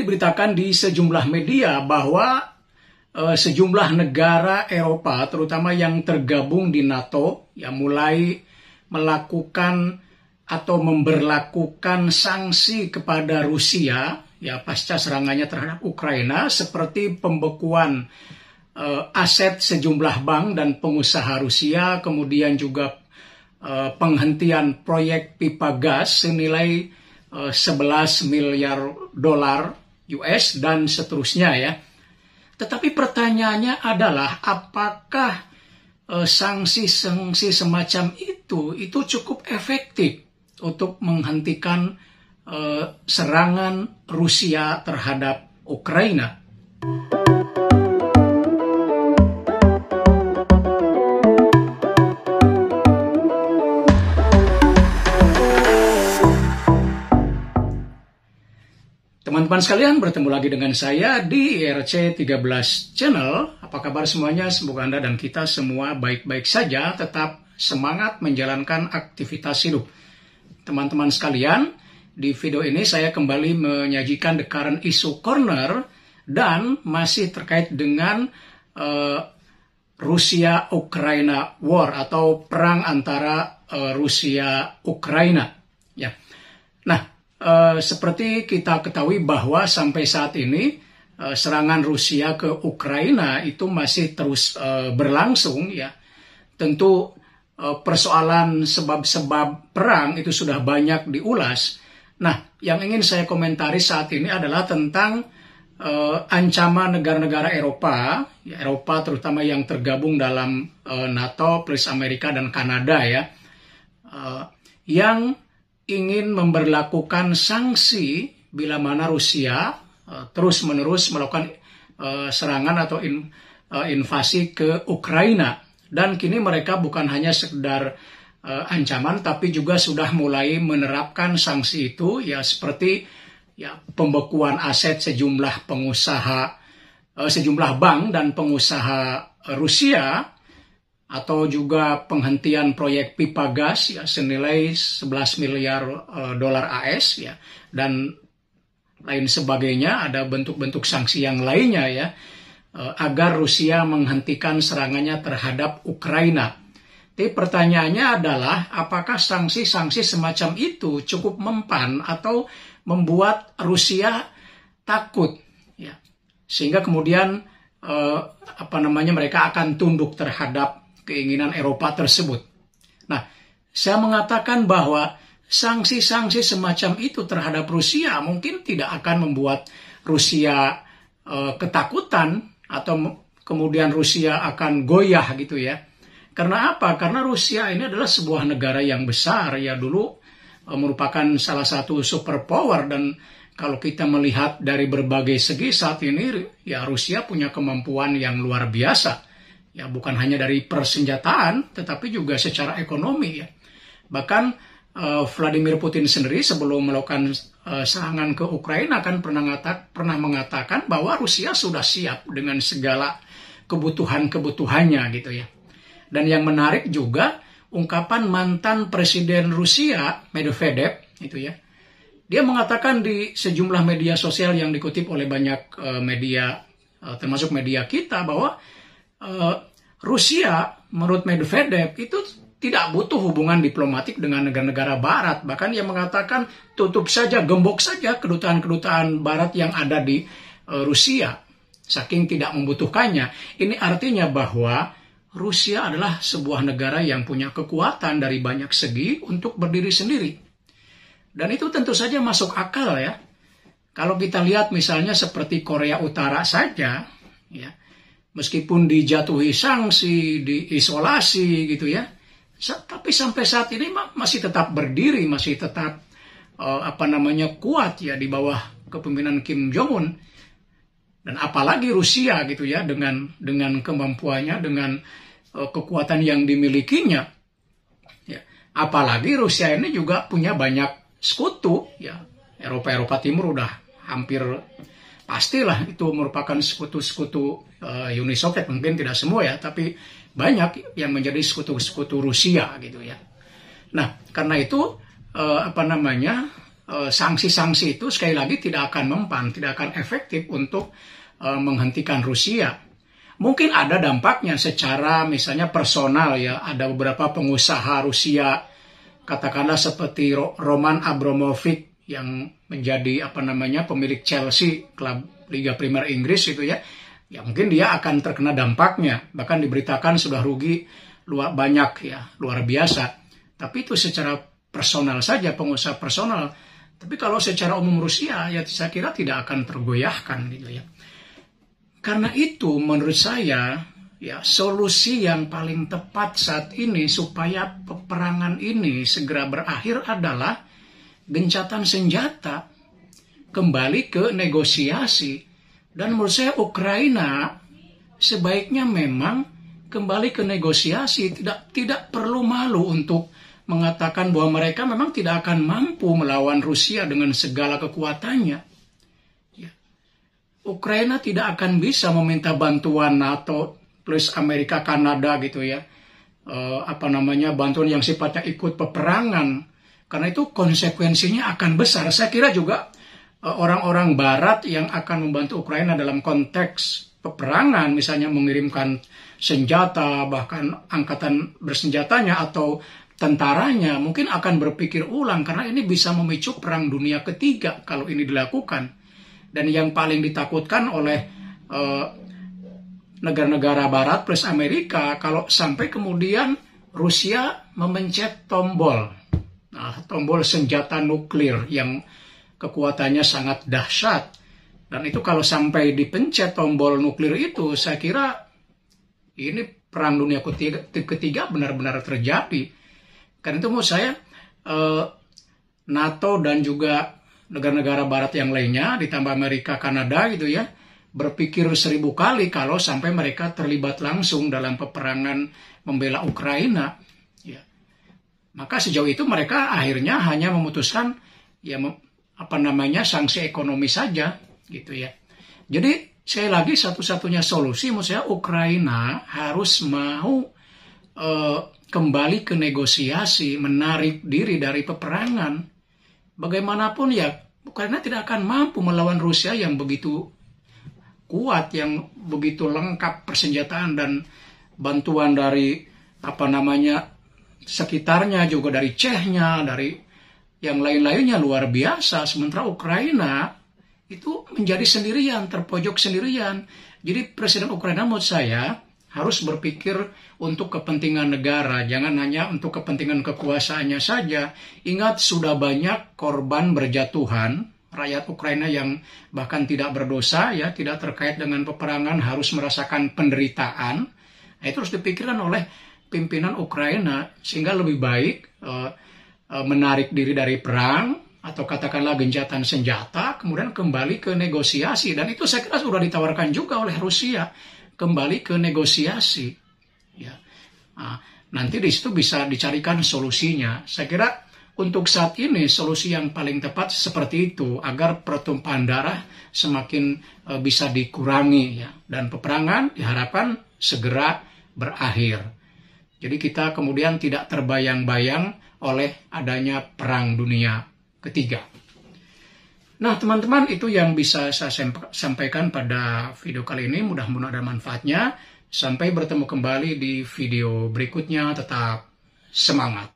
diberitakan di sejumlah media bahwa sejumlah negara Eropa, terutama yang tergabung di NATO, yang mulai melakukan atau memberlakukan sanksi kepada Rusia, ya pasca serangannya terhadap Ukraina, seperti pembekuan aset sejumlah bank dan pengusaha Rusia, kemudian juga penghentian proyek pipa gas senilai 11 miliar dolar US dan seterusnya ya. Tetapi pertanyaannya adalah apakah sanksi-sanksi semacam itu cukup efektif untuk menghentikan serangan Rusia terhadap Ukraina? Teman-teman sekalian, bertemu lagi dengan saya di IRC13 Channel. Apa kabar semuanya? Semoga Anda dan kita semua baik-baik saja, tetap semangat menjalankan aktivitas hidup. Teman-teman sekalian, di video ini saya kembali menyajikan The Current Issue Corner dan masih terkait dengan Rusia-Ukraina War atau perang antara Rusia-Ukraina. Ya. Nah, seperti kita ketahui bahwa sampai saat ini serangan Rusia ke Ukraina itu masih terus berlangsung ya. Tentu persoalan sebab-sebab perang itu sudah banyak diulas. Nah, yang ingin saya komentari saat ini adalah tentang ancaman negara-negara Eropa, ya, Eropa terutama yang tergabung dalam NATO plus Amerika dan Kanada ya, yang ingin memberlakukan sanksi bila mana Rusia terus-menerus melakukan serangan atau invasi ke Ukraina. Dan kini mereka bukan hanya sekedar ancaman, tapi juga sudah mulai menerapkan sanksi itu, ya seperti ya pembekuan aset sejumlah pengusaha, sejumlah bank dan pengusaha Rusia, atau juga penghentian proyek pipa gas ya senilai 11 miliar dolar AS ya, dan lain sebagainya. Ada bentuk-bentuk sanksi yang lainnya ya, agar Rusia menghentikan serangannya terhadap Ukraina. Tapi pertanyaannya adalah apakah sanksi-sanksi semacam itu cukup mempan atau membuat Rusia takut ya, sehingga kemudian mereka akan tunduk terhadap keinginan Eropa tersebut. Nah, saya mengatakan bahwa sanksi-sanksi semacam itu terhadap Rusia mungkin tidak akan membuat Rusia ketakutan atau kemudian Rusia akan goyah gitu ya. Karena apa? Karena Rusia ini adalah sebuah negara yang besar ya, dulu merupakan salah satu superpower, dan kalau kita melihat dari berbagai segi saat ini ya Rusia punya kemampuan yang luar biasa. Ya, bukan hanya dari persenjataan, tetapi juga secara ekonomi ya. Bahkan Vladimir Putin sendiri sebelum melakukan serangan ke Ukraina kan pernah mengatakan bahwa Rusia sudah siap dengan segala kebutuhannya gitu ya. Dan yang menarik juga ungkapan mantan presiden Rusia Medvedev itu ya. Dia mengatakan di sejumlah media sosial yang dikutip oleh banyak media termasuk media kita bahwa Rusia menurut Medvedev itu tidak butuh hubungan diplomatik dengan negara-negara barat. Bahkan dia mengatakan tutup saja, gembok saja kedutaan-kedutaan barat yang ada di Rusia, saking tidak membutuhkannya. Ini artinya bahwa Rusia adalah sebuah negara yang punya kekuatan dari banyak segi untuk berdiri sendiri. Dan itu tentu saja masuk akal ya. Kalau kita lihat misalnya seperti Korea Utara saja ya, meskipun dijatuhi sanksi, diisolasi gitu ya, tapi sampai saat ini masih tetap berdiri, masih tetap kuat ya di bawah kepemimpinan Kim Jong-un. Dan apalagi Rusia gitu ya, dengan kemampuannya, dengan kekuatan yang dimilikinya. Ya, apalagi Rusia ini juga punya banyak sekutu ya. Eropa Timur udah hampir pastilah itu merupakan sekutu-sekutu Uni Soviet, mungkin tidak semua ya, tapi banyak yang menjadi sekutu-sekutu Rusia gitu ya. Nah, karena itu sanksi-sanksi itu sekali lagi tidak akan mempan, tidak akan efektif untuk menghentikan Rusia. Mungkin ada dampaknya secara misalnya personal ya, ada beberapa pengusaha Rusia, katakanlah seperti Roman Abramovich yang menjadi pemilik Chelsea, klub Liga Primer Inggris itu ya, mungkin dia akan terkena dampaknya, bahkan diberitakan sudah rugi luar biasa. Tapi itu secara personal saja, pengusaha personal. Tapi kalau secara umum Rusia, ya saya kira tidak akan tergoyahkan gitu ya. Karena itu menurut saya, ya solusi yang paling tepat saat ini supaya peperangan ini segera berakhir adalah gencatan senjata, kembali ke negosiasi. Dan menurut saya Ukraina sebaiknya memang kembali ke negosiasi, tidak perlu malu untuk mengatakan bahwa mereka memang tidak akan mampu melawan Rusia dengan segala kekuatannya. Ya. Ukraina tidak akan bisa meminta bantuan NATO plus Amerika, Kanada gitu ya. Bantuan yang sifatnya ikut peperangan. Karena itu konsekuensinya akan besar. Saya kira juga orang-orang Barat yang akan membantu Ukraina dalam konteks peperangan, misalnya mengirimkan senjata, bahkan angkatan bersenjatanya atau tentaranya mungkin akan berpikir ulang karena ini bisa memicu perang dunia ketiga kalau ini dilakukan. Dan yang paling ditakutkan oleh negara-negara Barat plus Amerika kalau sampai kemudian Rusia memencet tombol senjata nuklir yang kekuatannya sangat dahsyat. Dan itu kalau sampai dipencet tombol nuklir itu, saya kira ini perang dunia ketiga benar-benar terjadi. Karena itu menurut saya NATO dan juga negara-negara Barat yang lainnya ditambah Amerika, Kanada gitu ya, berpikir 1000 kali kalau sampai mereka terlibat langsung dalam peperangan membela Ukraina. Ya. Maka sejauh itu mereka akhirnya hanya memutuskan sanksi ekonomi saja gitu ya. Jadi sekali lagi satu-satunya solusi menurut saya Ukraina harus mau kembali ke negosiasi, menarik diri dari peperangan. Bagaimanapun ya, Ukraina tidak akan mampu melawan Rusia yang begitu kuat, yang begitu lengkap persenjataan dan bantuan dari sekitarnya, juga dari Chechnya, dari yang lain-lainnya luar biasa. Sementara Ukraina itu menjadi sendirian, terpojok sendirian. Jadi Presiden Ukraina menurut saya harus berpikir untuk kepentingan negara, jangan hanya untuk kepentingan kekuasaannya saja. Ingat sudah banyak korban berjatuhan, rakyat Ukraina yang bahkan tidak berdosa, ya tidak terkait dengan peperangan harus merasakan penderitaan. Nah, itu harus dipikirkan oleh pimpinan Ukraina sehingga lebih baik menarik diri dari perang atau katakanlah gencatan senjata, kemudian kembali ke negosiasi. Dan itu saya kira sudah ditawarkan juga oleh Rusia. Kembali ke negosiasi, ya. Nah, nanti di situ bisa dicarikan solusinya. Saya kira untuk saat ini solusi yang paling tepat seperti itu agar pertumpahan darah semakin bisa dikurangi, ya. Dan peperangan diharapkan segera berakhir. Jadi kita kemudian tidak terbayang-bayang oleh adanya perang dunia ketiga. Nah teman-teman, itu yang bisa saya sampaikan pada video kali ini. Mudah-mudahan ada manfaatnya. Sampai bertemu kembali di video berikutnya. Tetap semangat.